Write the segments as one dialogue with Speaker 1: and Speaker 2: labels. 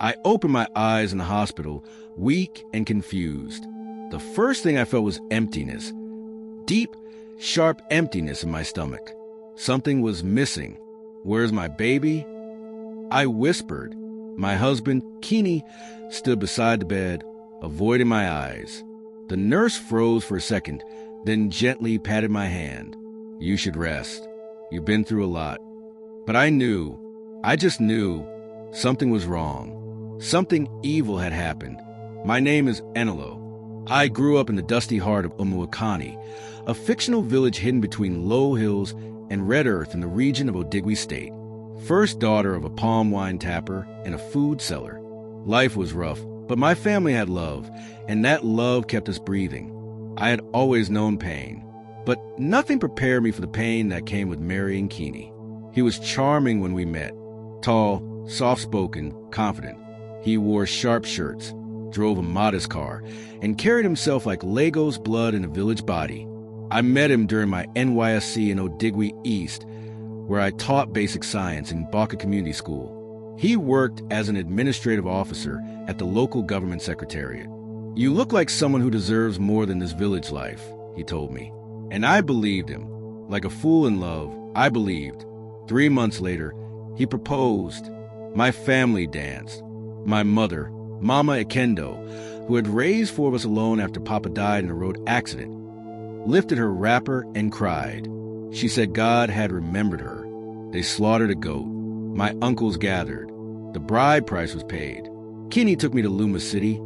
Speaker 1: I opened my eyes in the hospital, weak and confused. The first thing I felt was emptiness. Deep, sharp emptiness in my stomach. Something was missing. Where's my baby? I whispered. My husband, Keeney, stood beside the bed, avoiding my eyes. The nurse froze for a second, then gently patted my hand. You should rest. You've been through a lot. But I just knew, something was wrong. Something evil had happened. My name is Enelo. I grew up in the dusty heart of Umuakani, a fictional village hidden between low hills and red earth in the region of Odigwe State. First daughter of a palm wine tapper and a food seller. Life was rough, but my family had love, and that love kept us breathing. I had always known pain, but nothing prepared me for the pain that came with marrying Keeney. He was charming when we met. Tall, soft-spoken, confident. He wore sharp shirts, drove a modest car, and carried himself like Lego's blood in a village body. I met him during my NYSC in Odigwe East, where I taught basic science in Baka Community School. He worked as an administrative officer at the local government secretariat. You look like someone who deserves more than this village life, he told me. And I believed him. Like a fool in love, I believed. 3 months later, he proposed. My family danced. My mother, Mama Ekendo, who had raised 4 of us alone after Papa died in a road accident, lifted her wrapper and cried. She said God had remembered her. They slaughtered a goat. My uncles gathered. The bride price was paid. Keeney took me to Luma City,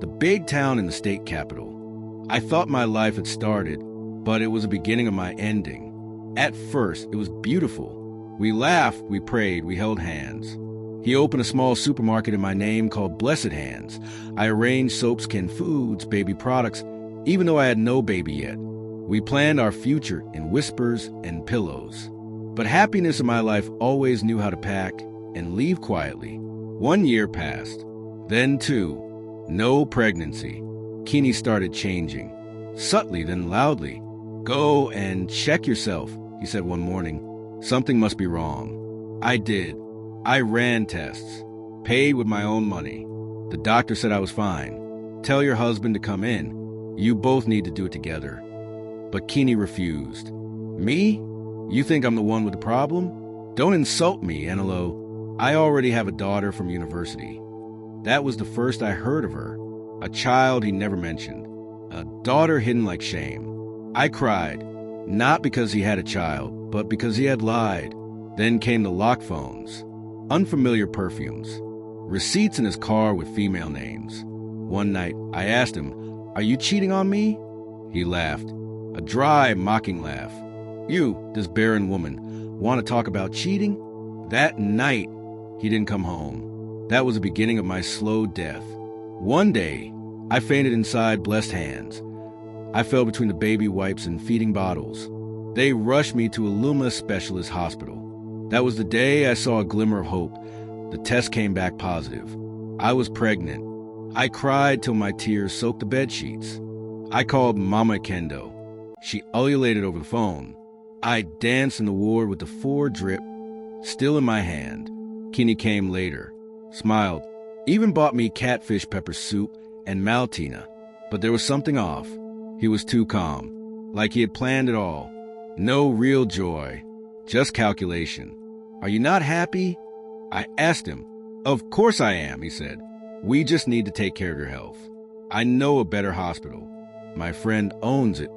Speaker 1: the big town in the state capital. I thought my life had started, but it was the beginning of my ending. At first, it was beautiful. We laughed, we prayed, we held hands. He opened a small supermarket in my name called Blessed Hands. I arranged soaps, canned foods, baby products, even though I had no baby yet. We planned our future in whispers and pillows. But happiness in my life always knew how to pack and leave quietly. 1 year passed. Then 2. No pregnancy. Keeney started changing. Subtly, then loudly. Go and check yourself, he said one morning. Something must be wrong. I did. I ran tests. Paid with my own money. The doctor said I was fine. Tell your husband to come in. You both need to do it together. But Keeney refused. Me? You think I'm the one with the problem? Don't insult me, Enelo. I already have a daughter from university. That was the first I heard of her. A child he never mentioned. A daughter hidden like shame. I cried, not because he had a child, but because he had lied. Then came the lock phones. Unfamiliar perfumes. Receipts in his car with female names. One night, I asked him, "Are you cheating on me?" He laughed. A dry, mocking laugh. You, this barren woman, want to talk about cheating? That night, he didn't come home. That was the beginning of my slow death. One day, I fainted inside Blessed Hands. I fell between the baby wipes and feeding bottles. They rushed me to a Luma specialist hospital. That was the day I saw a glimmer of hope. The test came back positive. I was pregnant. I cried till my tears soaked the bed sheets. I called Mama Kendo. She ululated over the phone. I danced in the ward with the 4 drip still in my hand. Keeney came later, smiled, even bought me catfish pepper soup and maltina. But there was something off. He was too calm, like he had planned it all. No real joy, just calculation. Are you not happy? I asked him. Of course I am, he said. We just need to take care of your health. I know a better hospital. My friend owns it.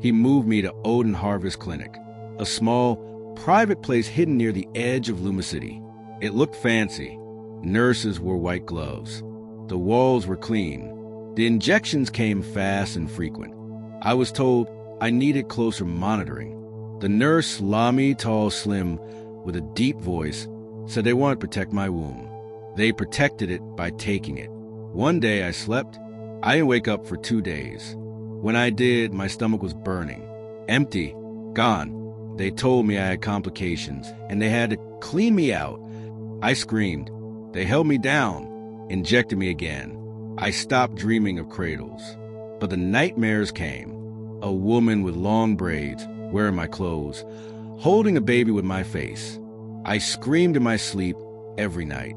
Speaker 1: He moved me to Odin Harvest Clinic, a small, private place hidden near the edge of Luma City. It looked fancy. Nurses wore white gloves. The walls were clean. The injections came fast and frequent. I was told I needed closer monitoring. The nurse, Lami, tall, slim, with a deep voice, said they wanted to protect my womb. They protected it by taking it. One day I slept. I didn't wake up for 2 days. When I did, my stomach was burning. Empty. Gone. They told me I had complications, and they had to clean me out. I screamed. They held me down, injected me again. I stopped dreaming of cradles. But the nightmares came. A woman with long braids, wearing my clothes, holding a baby with my face. I screamed in my sleep every night.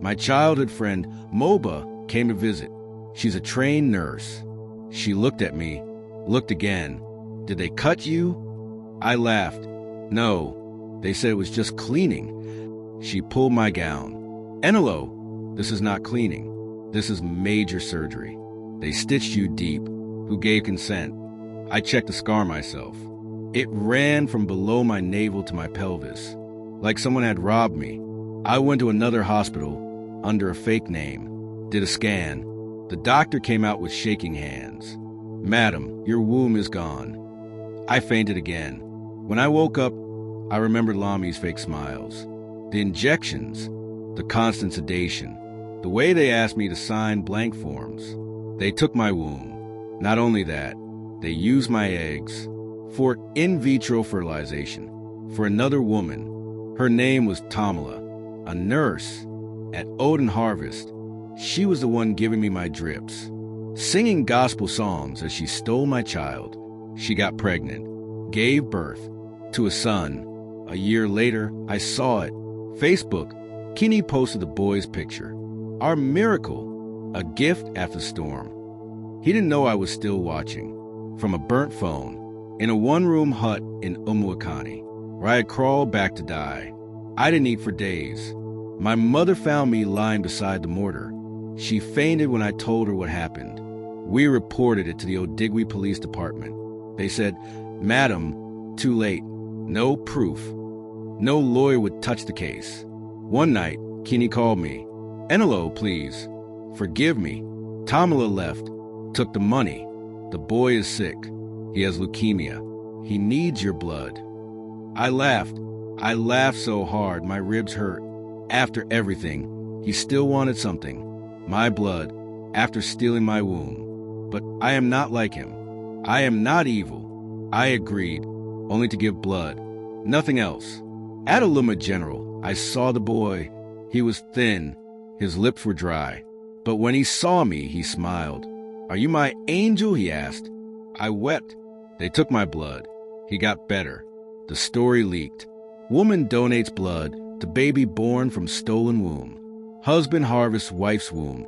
Speaker 1: My childhood friend, Moba, came to visit. She's a trained nurse. She looked at me, looked again. Did they cut you? I laughed. No, they said it was just cleaning. She pulled my gown. Enelo, this is not cleaning. This is major surgery. They stitched you deep. Who gave consent? I checked the scar myself. It ran from below my navel to my pelvis, like someone had robbed me. I went to another hospital under a fake name, did a scan. The doctor came out with shaking hands. Madam, your womb is gone. I fainted again. When I woke up, I remembered Lami's fake smiles, the injections, the constant sedation, the way they asked me to sign blank forms. They took my womb. Not only that, they used my eggs for in vitro fertilization for another woman. Her name was Tamala, a nurse at Odin Harvest. She was the one giving me my drips, singing gospel songs as she stole my child. She got pregnant, gave birth to a son. A year later, I saw it. Facebook, Kinney posted the boy's picture. Our miracle, a gift after the storm. He didn't know I was still watching. From a burnt phone, in a one-room hut in Umuakani, where I had crawled back to die. I didn't eat for days. My mother found me lying beside the mortar. She fainted when I told her what happened. We reported it to the Odigwe Police Department. They said, Madam, too late. No proof. No lawyer would touch the case. One night, Kinney called me. Enelo, please. Forgive me. Tamala left. Took the money. The boy is sick. He has leukemia. He needs your blood. I laughed. I laughed so hard my ribs hurt. After everything, he still wanted something. My blood, after stealing my womb. But I am not like him. I am not evil. I agreed, only to give blood. Nothing else. At Aluma General, I saw the boy. He was thin. His lips were dry. But when he saw me, he smiled. Are you my angel? He asked. I wept. They took my blood. He got better. The story leaked. Woman donates blood to baby born from stolen womb. Husband harvests wife's womb,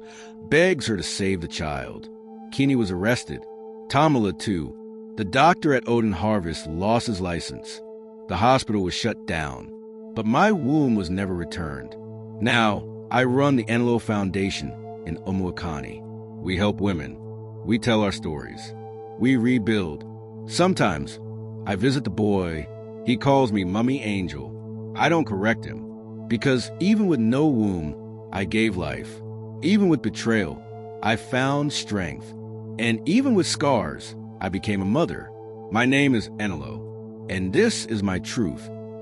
Speaker 1: begs her to save the child. Kinney was arrested. Tamala, too. The doctor at Odin Harvest lost his license. The hospital was shut down. But my womb was never returned. Now, I run the Enelo Foundation in Umuakani. We help women. We tell our stories. We rebuild. Sometimes, I visit the boy. He calls me Mummy Angel. I don't correct him. Because even with no womb, I gave life. Even with betrayal, I found strength. And even with scars, I became a mother. My name is Enelo, and this is my truth.